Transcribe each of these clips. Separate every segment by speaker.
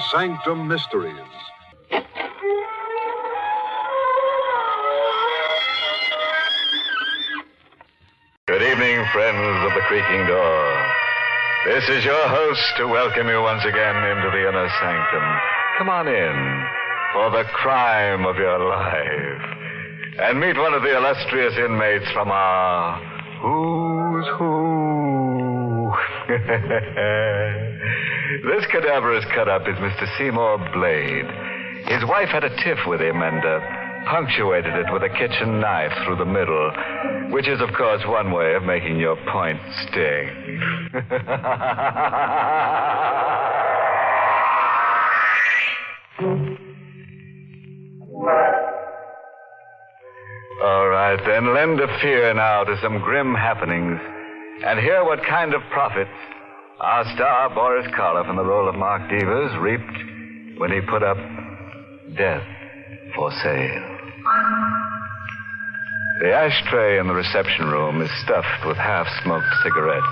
Speaker 1: Sanctum Mysteries.
Speaker 2: Good evening, friends of the creaking door. This is your host to welcome you once again into the inner sanctum. Come on in for the crime of your life and meet one of the illustrious inmates from our Who's Who. This cadaverous cut-up is Mr. Seymour Blade. His wife had a tiff with him and punctuated it with a kitchen knife through the middle, which is, of course, one way of making your point sting. All right, then, lend a fear now to some grim happenings and hear what kind of profits our star Boris Karloff in the role of Mark Devers reaped when he put up Death for Sale. The ashtray in the reception room is stuffed with half-smoked cigarettes.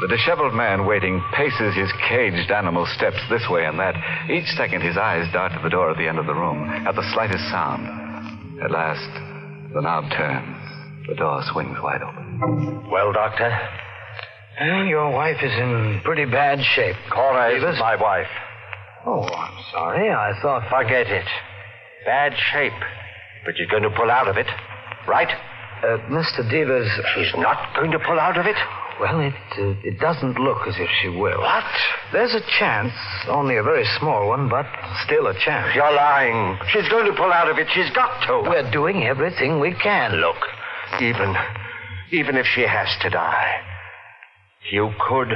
Speaker 2: The disheveled man waiting paces his caged animal steps this way and that. Each second his eyes dart to the door at the end of the room at the slightest sound. At last, the knob turns. The door swings wide open.
Speaker 3: Well, Doctor? Your wife is in pretty bad shape.
Speaker 4: Cora is my wife.
Speaker 3: Oh, I'm sorry. I thought...
Speaker 4: Forget it. Bad shape. But she's going to pull out of it, right?
Speaker 3: Mr. Devers...
Speaker 4: She's not going to pull out of it?
Speaker 3: Well, it doesn't look as if she will.
Speaker 4: What?
Speaker 3: There's a chance. Only a very small one, but still a chance.
Speaker 4: You're lying. She's going to pull out of it. She's got to.
Speaker 3: We're doing everything we can.
Speaker 4: Look, even if she has to die, you could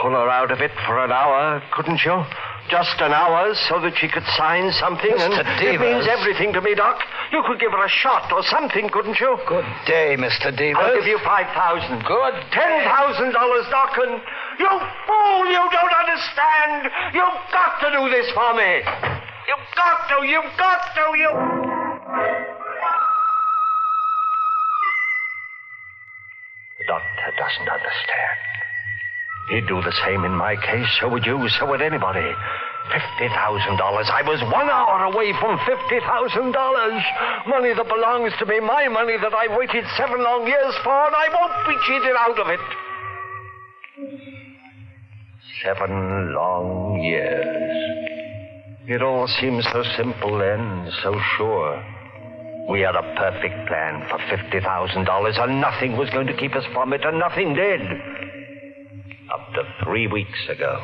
Speaker 4: pull her out of it for an hour, couldn't you? Just an hour so that she could sign something.
Speaker 3: Mr. Devers.
Speaker 4: It means everything to me, Doc. You could give her a shot or something, couldn't you?
Speaker 3: Good day, Mr. Devers.
Speaker 4: I'll give you $5,000.
Speaker 3: Good.
Speaker 4: $10,000, Doc, and you fool, you don't understand. You've got to do this for me. You've got to. The doctor doesn't understand. He'd do the same in my case. So would you. So would anybody. $50,000. I was 1 hour away from $50,000. Money that belongs to me. My money that I waited 7 long years for, and I won't be cheated out of it. 7 long years. It all seemed so simple then, so sure. We had a perfect plan for $50,000, and nothing was going to keep us from it, and nothing did. Up to 3 weeks ago.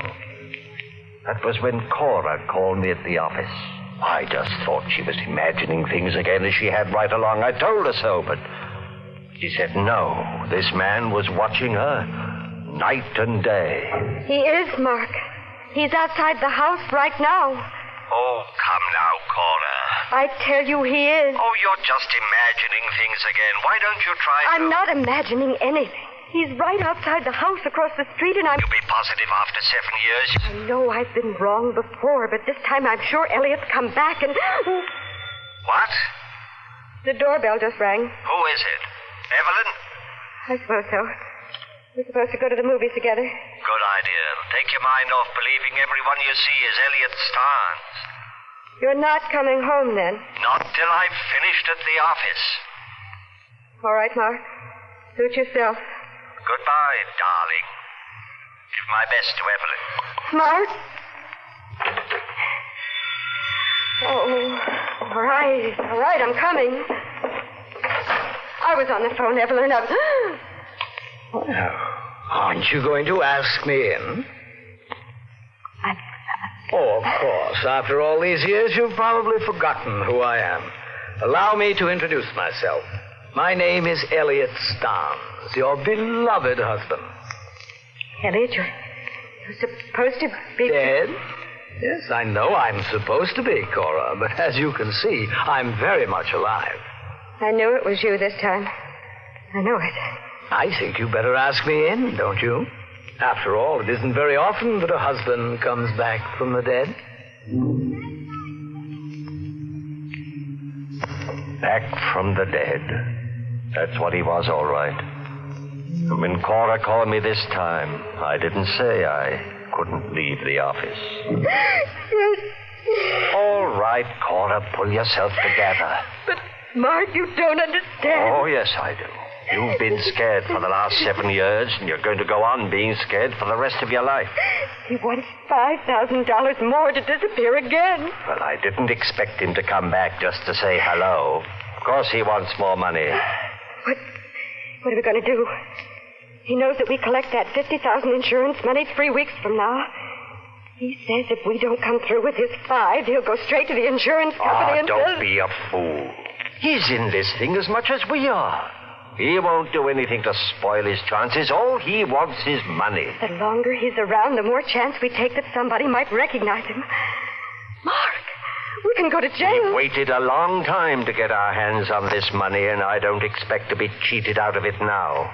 Speaker 4: That was when Cora called me at the office. I just thought she was imagining things again as she had right along. I told her so, but she said no. This man was watching her night and day.
Speaker 5: He is, Mark. He's outside the house right now.
Speaker 4: Oh, come now, Cora.
Speaker 5: I tell you he is.
Speaker 4: Oh, you're just imagining things again. Why don't you try to...
Speaker 5: I'm not imagining anything. He's right outside the house across the street, and I'm...
Speaker 4: You'll be positive after 7 years?
Speaker 5: I know I've been wrong before, but this time I'm sure Elliot's come back and...
Speaker 4: What?
Speaker 5: The doorbell just rang.
Speaker 4: Who is it? Evelyn?
Speaker 5: I suppose so. We're supposed to go to the movies together.
Speaker 4: Good idea. Take your mind off believing everyone you see is Elliot Starnes.
Speaker 5: You're not coming home, then?
Speaker 4: Not till I've finished at the office.
Speaker 5: All right, Mark. Suit yourself.
Speaker 4: Goodbye, darling. Give my best to Evelyn.
Speaker 5: Mark? Oh, all right, I'm coming. I was on the phone, Evelyn.
Speaker 3: Well, aren't you going to ask me in? Oh, of course. After all these years, you've probably forgotten who I am. Allow me to introduce myself. My name is Elliot Starnes, your beloved husband.
Speaker 5: Elliot, you're supposed to be...
Speaker 3: Dead? Yes, I know I'm supposed to be, Cora, but as you can see, I'm very much alive.
Speaker 5: I knew it was you this time. I know it.
Speaker 3: I think you better ask me in, don't you? After all, it isn't very often that a husband comes back from the dead.
Speaker 4: Back from the dead. That's what he was, all right. And when Cora called me this time, I didn't say I couldn't leave the office.
Speaker 5: Yes.
Speaker 4: All right, Cora, pull yourself together.
Speaker 5: But, Mark, you don't understand.
Speaker 4: Oh, yes, I do. You've been scared for the last 7 years, and you're going to go on being scared for the rest of your life.
Speaker 5: He wants $5,000 more to disappear again.
Speaker 4: Well, I didn't expect him to come back just to say hello. Of course he wants more money.
Speaker 5: What are we going to do? He knows that we collect that $50,000 insurance money 3 weeks from now. He says if we don't come through with his 5, he'll go straight to the insurance company and
Speaker 4: don't be a fool. He's in this thing as much as we are. He won't do anything to spoil his chances. All he wants is money.
Speaker 5: The longer he's around, the more chance we take that somebody might recognize him. Mark, we can go to jail.
Speaker 4: We've waited a long time to get our hands on this money, and I don't expect to be cheated out of it now.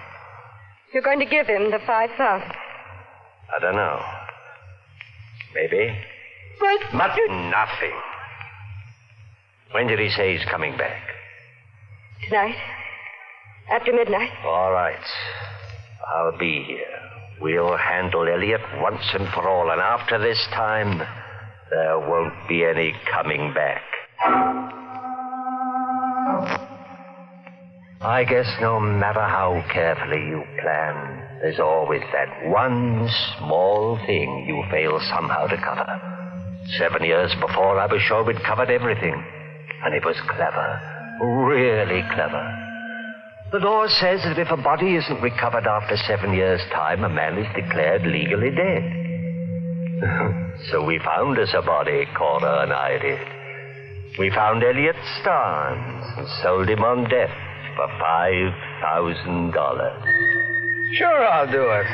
Speaker 5: You're going to give him the $5,000.
Speaker 4: I don't know. Maybe.
Speaker 5: But
Speaker 4: nothing. When did he say he's coming back?
Speaker 5: Tonight. After midnight.
Speaker 4: All right. I'll be here. We'll handle Elliot once and for all, and after this time, there won't be any coming back. I guess no matter how carefully you plan, there's always that one small thing you fail somehow to cover. 7 years before, I was sure we'd covered everything. And it was clever. Really clever. The law says that if a body isn't recovered after 7 years' time, a man is declared legally dead. So we found us a body, Cora and I did. We found Elliot Starnes and sold him on death for $5,000.
Speaker 3: Sure, I'll do it.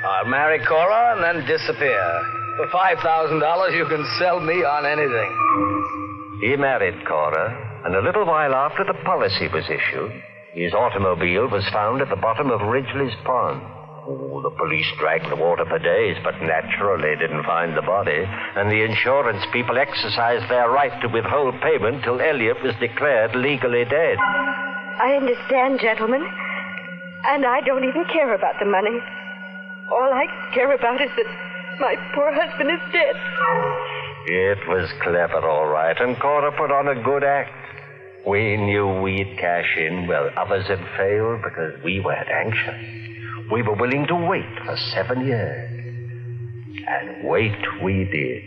Speaker 3: I'll marry Cora and then disappear. For $5,000, you can sell me on anything.
Speaker 4: He married Cora, and a little while after the policy was issued, his automobile was found at the bottom of Ridgely's Pond. Oh, the police dragged the water for days, but naturally didn't find the body, and the insurance people exercised their right to withhold payment till Elliot was declared legally dead.
Speaker 5: I understand, gentlemen. And I don't even care about the money. All I care about is that my poor husband is dead.
Speaker 4: It was clever, all right, and Cora put on a good act. We knew we'd cash in where others had failed because we weren't anxious. We were willing to wait for 7 years. And wait we did.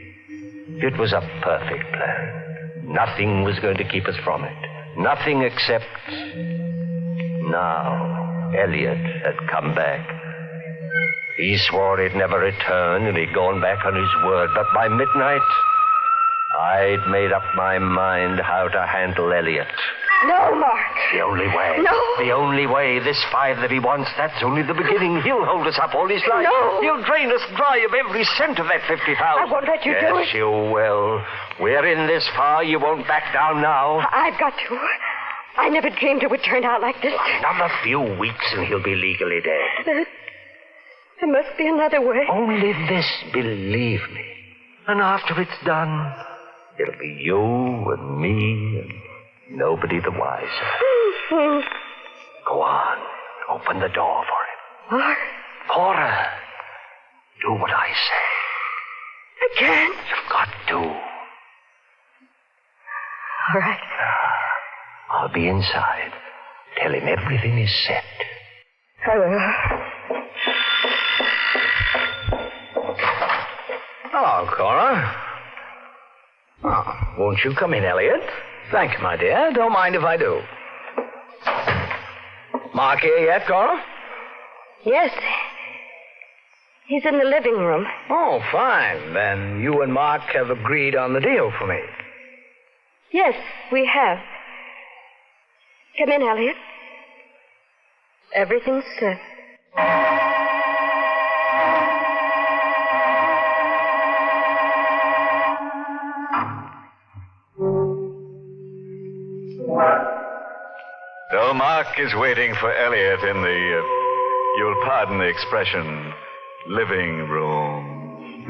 Speaker 4: It was a perfect plan. Nothing was going to keep us from it. Nothing except... Now, Elliot had come back. He swore he'd never return, and he'd gone back on his word. But by midnight, I'd made up my mind how to handle Elliot.
Speaker 5: No, Mark.
Speaker 4: The only way.
Speaker 5: No.
Speaker 4: The only way. This 5 that he wants, that's only the beginning. He'll hold us up all his life.
Speaker 5: No.
Speaker 4: He'll drain us dry of every cent of that $50,000.
Speaker 5: I won't let you do it.
Speaker 4: Yes, you will. We're in this far. You won't back down now.
Speaker 5: I've got to. I never dreamed it would turn out like this.
Speaker 4: Another few weeks and he'll be legally dead.
Speaker 5: There must be another way.
Speaker 4: Only this, believe me. And after it's done, it'll be you and me and nobody the wiser. Go on. Open the door for him.
Speaker 5: Mark.
Speaker 4: Cora, do what I say.
Speaker 5: I can't.
Speaker 4: You've got to.
Speaker 5: All right.
Speaker 4: I'll be inside. Tell him everything is set.
Speaker 5: I will.
Speaker 3: Hello, Cora. Oh, won't you come in, Elliot? Thank you, my dear. Don't mind if I do. Mark here yet, Cora?
Speaker 5: Yes. He's in the living room.
Speaker 3: Oh, fine. Then you and Mark have agreed on the deal for me.
Speaker 5: Yes, we have. Come in, Elliot. Everything's set.
Speaker 2: So Mark is waiting for Elliot in the, you'll pardon the expression, living room.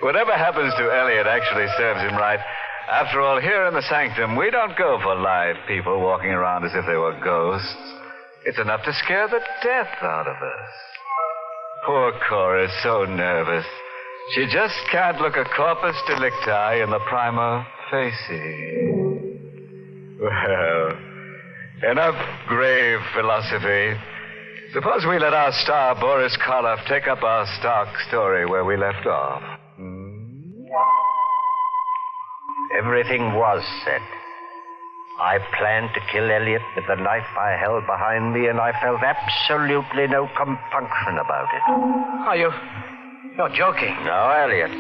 Speaker 2: Whatever happens to Elliot actually serves him right. After all, here in the Sanctum, we don't go for live people walking around as if they were ghosts. It's enough to scare the death out of us. Poor Cora's so nervous. She just can't look a corpus delicti in the prima facie. Well, enough grave philosophy. Suppose we let our star, Boris Karloff, take up our stock story where we left off.
Speaker 4: Everything was set. I planned to kill Elliot with the knife I held behind me, and I felt absolutely no compunction about it.
Speaker 3: Oh, you're joking.
Speaker 4: No, Elliot.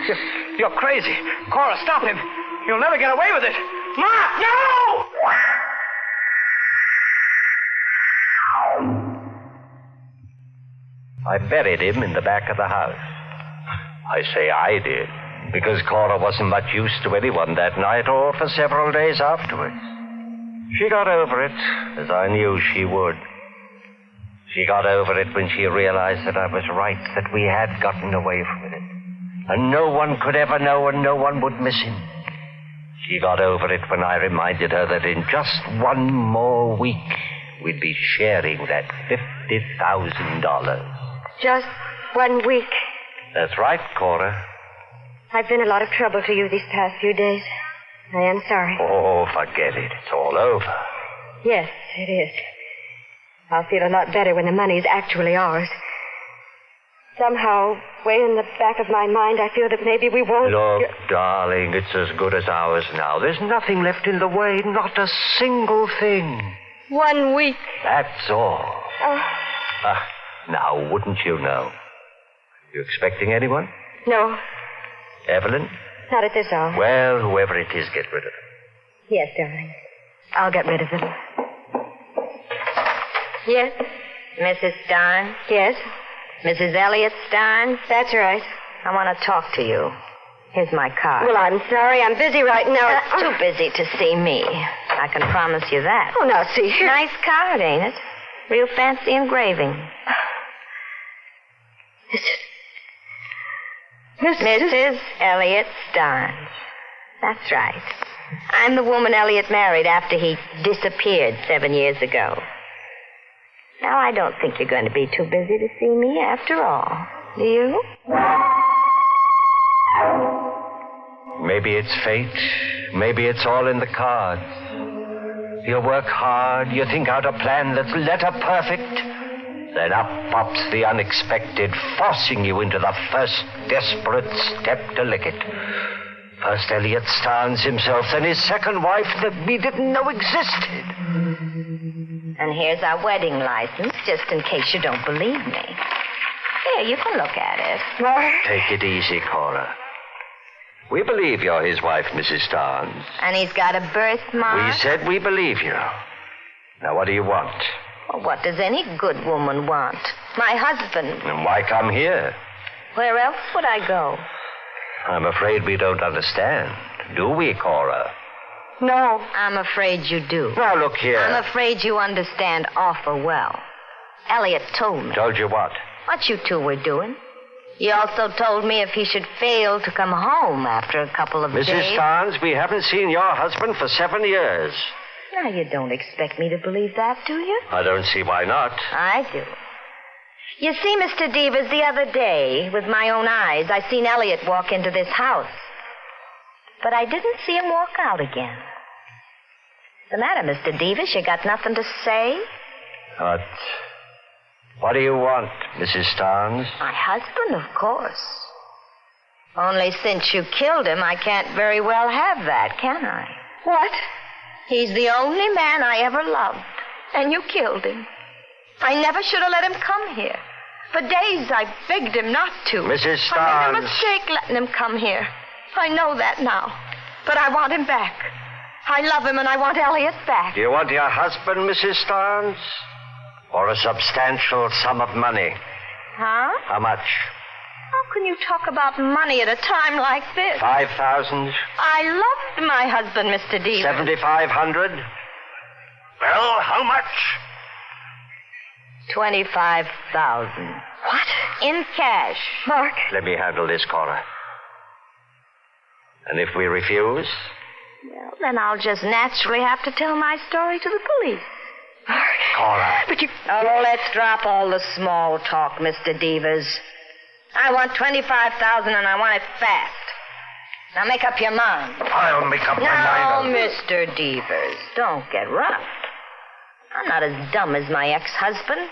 Speaker 3: You're crazy. Cora, stop him. You'll never get away with it. Ma, no!
Speaker 4: I buried him in the back of the house. I say I did, because Cora wasn't much use to anyone that night or for several days afterwards. She got over it, as I knew she would. She got over it when she realized that I was right, that we had gotten away from it. And no one could ever know, and no one would miss him. She got over it when I reminded her that in just one more week, we'd be sharing that $50,000.
Speaker 5: Just 1 week.
Speaker 4: That's right, Cora.
Speaker 5: I've been a lot of trouble to you these past few days. I am sorry.
Speaker 4: Oh, forget it. It's all over.
Speaker 5: Yes, it is. I'll feel a lot better when the money's actually ours. Somehow, way in the back of my mind, I feel that maybe we won't...
Speaker 4: Look, darling, it's as good as ours now. There's nothing left in the way, not a single thing.
Speaker 5: 1 week.
Speaker 4: That's all. Now, wouldn't you know? You expecting anyone?
Speaker 5: No,
Speaker 4: Evelyn?
Speaker 5: not at this hour.
Speaker 4: Well, whoever it is, get rid of him.
Speaker 5: Yes, darling. I'll get rid of him. Yes?
Speaker 1: Mrs. Stein?
Speaker 5: Yes?
Speaker 1: Mrs. Elliot Stein?
Speaker 5: That's right.
Speaker 1: I want to talk to you. Here's my card.
Speaker 5: Well, I'm sorry. I'm busy right now.
Speaker 1: Too busy to see me. I can promise you that.
Speaker 5: Oh, now, see here.
Speaker 1: Nice card, ain't it? Real fancy engraving. Mrs. Elliot Stein. That's right. I'm the woman Elliot married after he disappeared 7 years ago. Now, I don't think you're going to be too busy to see me after all. Do you?
Speaker 4: Maybe it's fate. Maybe it's all in the cards. You work hard. You think out a plan that's letter perfect. Then up pops the unexpected, forcing you into the first desperate step to lick it. First Elliot Starnes himself, then his second wife that we didn't know existed.
Speaker 1: And here's our wedding license, just in case you don't believe me. Here, you can look at it.
Speaker 4: Take it easy, Cora. We believe you're his wife, Mrs. Starnes.
Speaker 1: And he's got a birthmark.
Speaker 4: We said we believe you. Now, what do you want?
Speaker 1: Well, what does any good woman want? My husband.
Speaker 4: And why come here?
Speaker 1: Where else would I go?
Speaker 4: I'm afraid we don't understand. Do we, Cora?
Speaker 5: No.
Speaker 1: I'm afraid you do.
Speaker 4: Now, look here.
Speaker 1: I'm afraid you understand awful well. Elliot told me.
Speaker 4: Told you what?
Speaker 1: What you two were doing. He also told me if he should fail to come home after a couple of days...
Speaker 4: Mrs. Starnes, we haven't seen your husband for 7 years.
Speaker 1: Now, you don't expect me to believe that, do you?
Speaker 4: I don't see why not.
Speaker 1: I do. You see, Mr. Devers, the other day, with my own eyes, I seen Elliot walk into this house. But I didn't see him walk out again. What's the matter, Mr. Devers? You got nothing to say?
Speaker 4: What do you want, Mrs. Starnes?
Speaker 1: My husband, of course. Only since you killed him, I can't very well have that, can I?
Speaker 5: What?
Speaker 1: He's the only man I ever loved, and you killed him. I never should have let him come here. For days I begged him not to.
Speaker 4: Mrs. Starnes.
Speaker 1: I made a mistake letting him come here. I know that now. But I want him back. I love him, and I want Elliot back.
Speaker 4: Do you want your husband, Mrs. Starnes? Or a substantial sum of money?
Speaker 1: Huh?
Speaker 4: How much?
Speaker 1: How can you talk about money at a time like this?
Speaker 4: 5,000?
Speaker 1: I loved my husband, Mr. Devers.
Speaker 4: 7,500? Well, how much?
Speaker 1: 25,000.
Speaker 5: What?
Speaker 1: In cash.
Speaker 5: Mark.
Speaker 4: Let me handle this, Cora. And if we refuse?
Speaker 1: Well, then I'll just naturally have to tell my story to the police.
Speaker 4: Cora.
Speaker 5: But you...
Speaker 1: Oh, let's drop all the small talk, Mr. Devers. I want $25,000 and I want it fast. Now make up your mind.
Speaker 4: I'll make up my
Speaker 1: No,
Speaker 4: mind.
Speaker 1: Mr. Devers, don't get rough. I'm not as dumb as my ex-husband.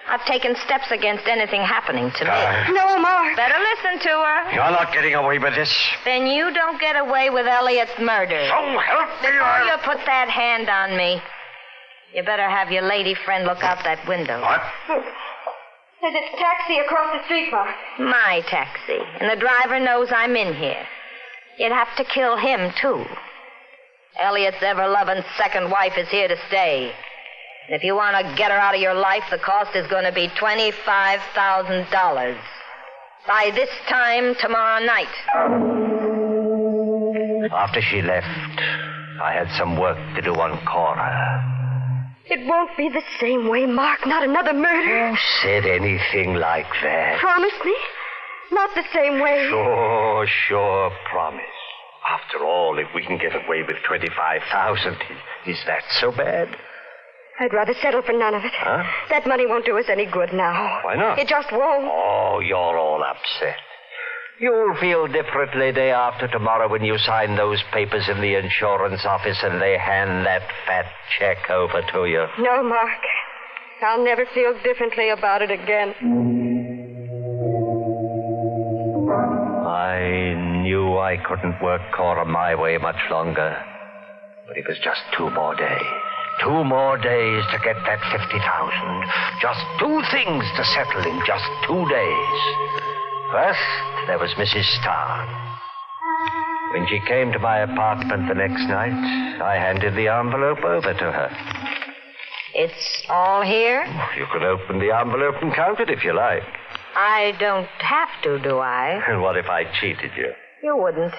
Speaker 1: I've taken steps against anything happening to me.
Speaker 5: No, Mark.
Speaker 1: Better listen to her.
Speaker 4: You're not getting away with this.
Speaker 1: Then you don't get away with Elliot's murder.
Speaker 4: So help me.
Speaker 1: Before you put that hand on me, you better have your lady friend look out that window.
Speaker 4: What?
Speaker 5: There's a taxi across the street, Mark.
Speaker 1: My taxi. And the driver knows I'm in here. You'd have to kill him, too. Elliot's ever-loving second wife is here to stay. And if you want to get her out of your life, the cost is going to be $25,000. By this time tomorrow night.
Speaker 4: After she left, I had some work to do on Cora.
Speaker 5: It won't be the same way, Mark. Not another murder.
Speaker 4: Who said anything like that?
Speaker 5: Promise me. Not the same way.
Speaker 4: Sure, promise. After all, if we can get away with $25,000, is that so bad?
Speaker 5: I'd rather settle for none of it.
Speaker 4: Huh?
Speaker 5: That money won't do us any good now.
Speaker 4: Why not?
Speaker 5: It just won't.
Speaker 4: Oh, you're all upset. You'll feel differently day after tomorrow when you sign those papers in the insurance office and they hand that fat check over to you.
Speaker 5: No, Mark. I'll never feel differently about it again.
Speaker 4: I knew I couldn't work Cora my way much longer. But it was just 2 more days. 2 more days to get that $50,000. Just 2 things to settle in just 2 days. First, there was Mrs. Starr. When she came to my apartment the next night, I handed the envelope over to her.
Speaker 1: It's all here?
Speaker 4: You can open the envelope and count it if you like.
Speaker 1: I don't have to, do I?
Speaker 4: And what if I cheated you?
Speaker 1: You wouldn't.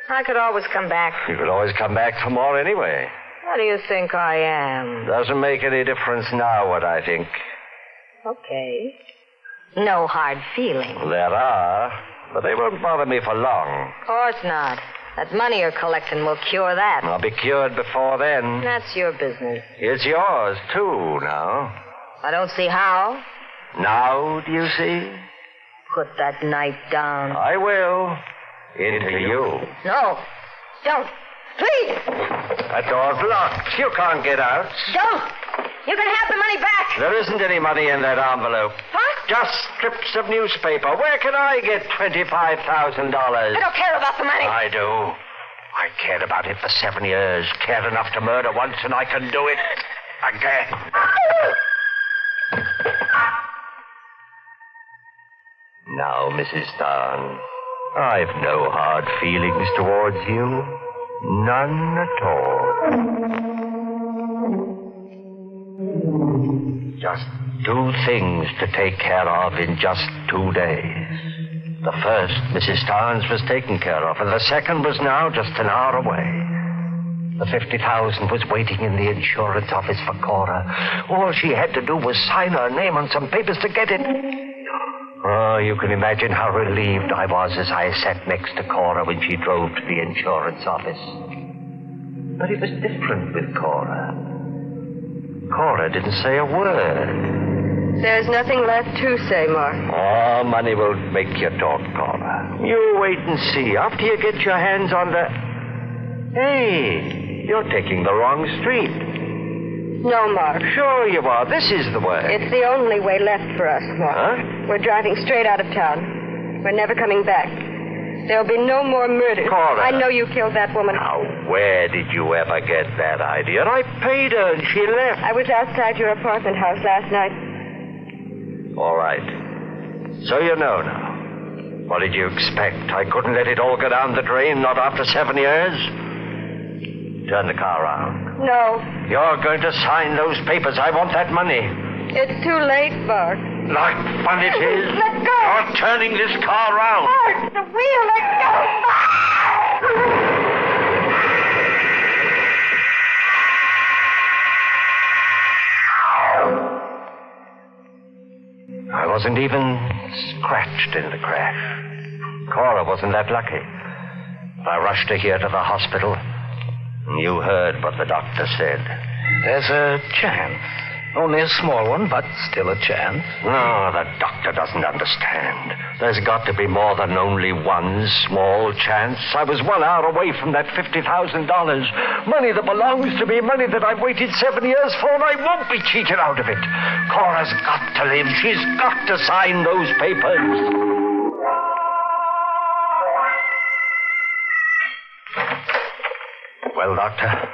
Speaker 1: I could always come back.
Speaker 4: You could always come back for more anyway.
Speaker 1: What do you think I am?
Speaker 4: Doesn't make any difference now what I think.
Speaker 1: Okay. No hard feelings.
Speaker 4: There are, but they won't bother me for long.
Speaker 1: Of course not. That money you're collecting will cure that.
Speaker 4: I'll be cured before then.
Speaker 1: That's your business.
Speaker 4: It's yours, too, now.
Speaker 1: I don't see how.
Speaker 4: Now, do you see?
Speaker 1: Put that knife down.
Speaker 4: I will. Into you.
Speaker 1: No. Don't. Please.
Speaker 4: That door's locked. You can't get out.
Speaker 1: Don't. You can have the money back.
Speaker 4: There isn't any money in that envelope.
Speaker 1: Huh?
Speaker 4: Just strips of newspaper. Where can I get $25,000?
Speaker 1: I don't care about the money.
Speaker 4: I do. I cared about it for 7 years. Cared enough to murder once, and I can do it again. Now, Mrs. Starn, I've no hard feelings towards you. None at all. Just 2 things to take care of in just 2 days. The first, Mrs. Starnes was taken care of, and the second was now just an hour away. The $50,000 was waiting in the insurance office for Cora. All she had to do was sign her name on some papers to get it. Oh, you can imagine how relieved I was as I sat next to Cora when she drove to the insurance office. But it was different with Cora. Cora didn't say a word.
Speaker 5: There's nothing left to say, Mark.
Speaker 4: Oh, money will make you talk, Cora. You wait and see. After you get your hands on the... Hey, you're taking the wrong street.
Speaker 5: No, Mark.
Speaker 4: Sure you are. This is the way.
Speaker 5: It's the only way left for us, Mark.
Speaker 4: Huh?
Speaker 5: We're driving straight out of town. We're never coming back. There'll be no more murders.
Speaker 4: Cora.
Speaker 5: I know you killed that woman.
Speaker 4: Now, where did you ever get that idea? I paid her and she left.
Speaker 5: I was outside your apartment house last night.
Speaker 4: All right. So you know now. What did you expect? I couldn't let it all go down the drain, not after 7 years? Turn the car around.
Speaker 5: No.
Speaker 4: You're going to sign those papers. I want that money.
Speaker 5: It's too late, Mark.
Speaker 4: Like fun it is.
Speaker 5: Let go.
Speaker 4: You're turning this car around.
Speaker 5: Mark, the wheel, let go.
Speaker 4: I wasn't even scratched in the crash. Cora wasn't that lucky. I rushed her here to the hospital. You heard what the doctor said.
Speaker 3: There's a chance. Only a small one, but still a chance.
Speaker 4: No, the doctor doesn't understand. There's got to be more than only one small chance. I was 1 hour away from that $50,000. Money that belongs to me, money that I've waited 7 years for, and I won't be cheated out of it. Cora's got to live. She's got to sign those papers. Well, Doctor?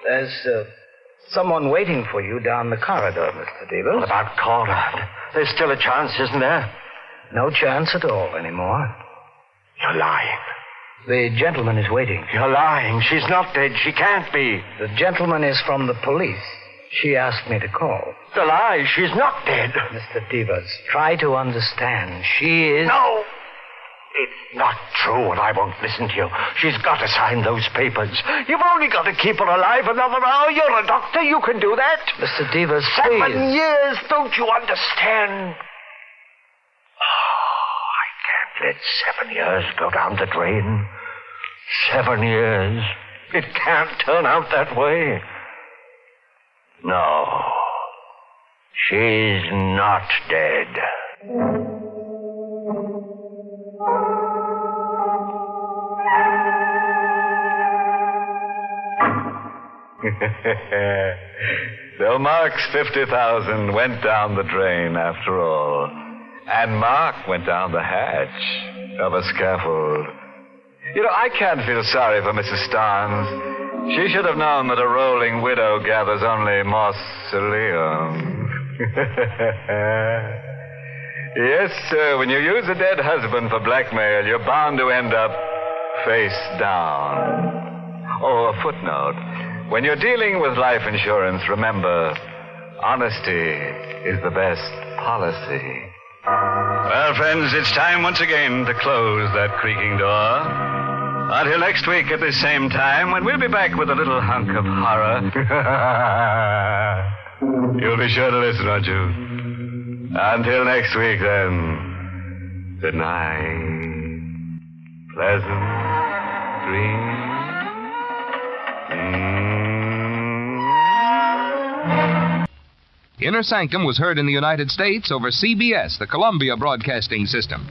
Speaker 3: There's someone waiting for you down the corridor, Mr. Devers.
Speaker 4: What about Cora? There's still a chance, isn't there?
Speaker 3: No chance at all anymore.
Speaker 4: You're lying.
Speaker 3: The gentleman is waiting.
Speaker 4: You're lying. She's not dead. She can't be.
Speaker 3: The gentleman is from the police. She asked me to call.
Speaker 4: The lie. She's not dead.
Speaker 3: Mr. Devers, try to understand. She is...
Speaker 4: No! It's not true, and I won't listen to you. She's got to sign those papers. You've only got to keep her alive another hour. You're a doctor. You can do that.
Speaker 3: Mr. Devers,
Speaker 4: 7
Speaker 3: please.
Speaker 4: years. Don't you understand? Oh, I can't let 7 years go down the drain. 7 years. It can't turn out that way. No. She's not dead.
Speaker 2: So Mark's 50,000 went down the drain after all. And Mark went down the hatch of a scaffold. You know, I can't feel sorry for Mrs. Starnes. She should have known that a rolling widow gathers only mausoleum. Yes, sir, when you use a dead husband for blackmail, you're bound to end up face down. Oh, a footnote. When you're dealing with life insurance, remember, honesty is the best policy. Well, friends, it's time once again to close that creaking door. Until next week at the same time, when we'll be back with a little hunk of horror. You'll be sure to listen, won't you? Until next week, then. Good night. Pleasant dreams.
Speaker 6: Inner Sanctum was heard in the United States over CBS, the Columbia Broadcasting System.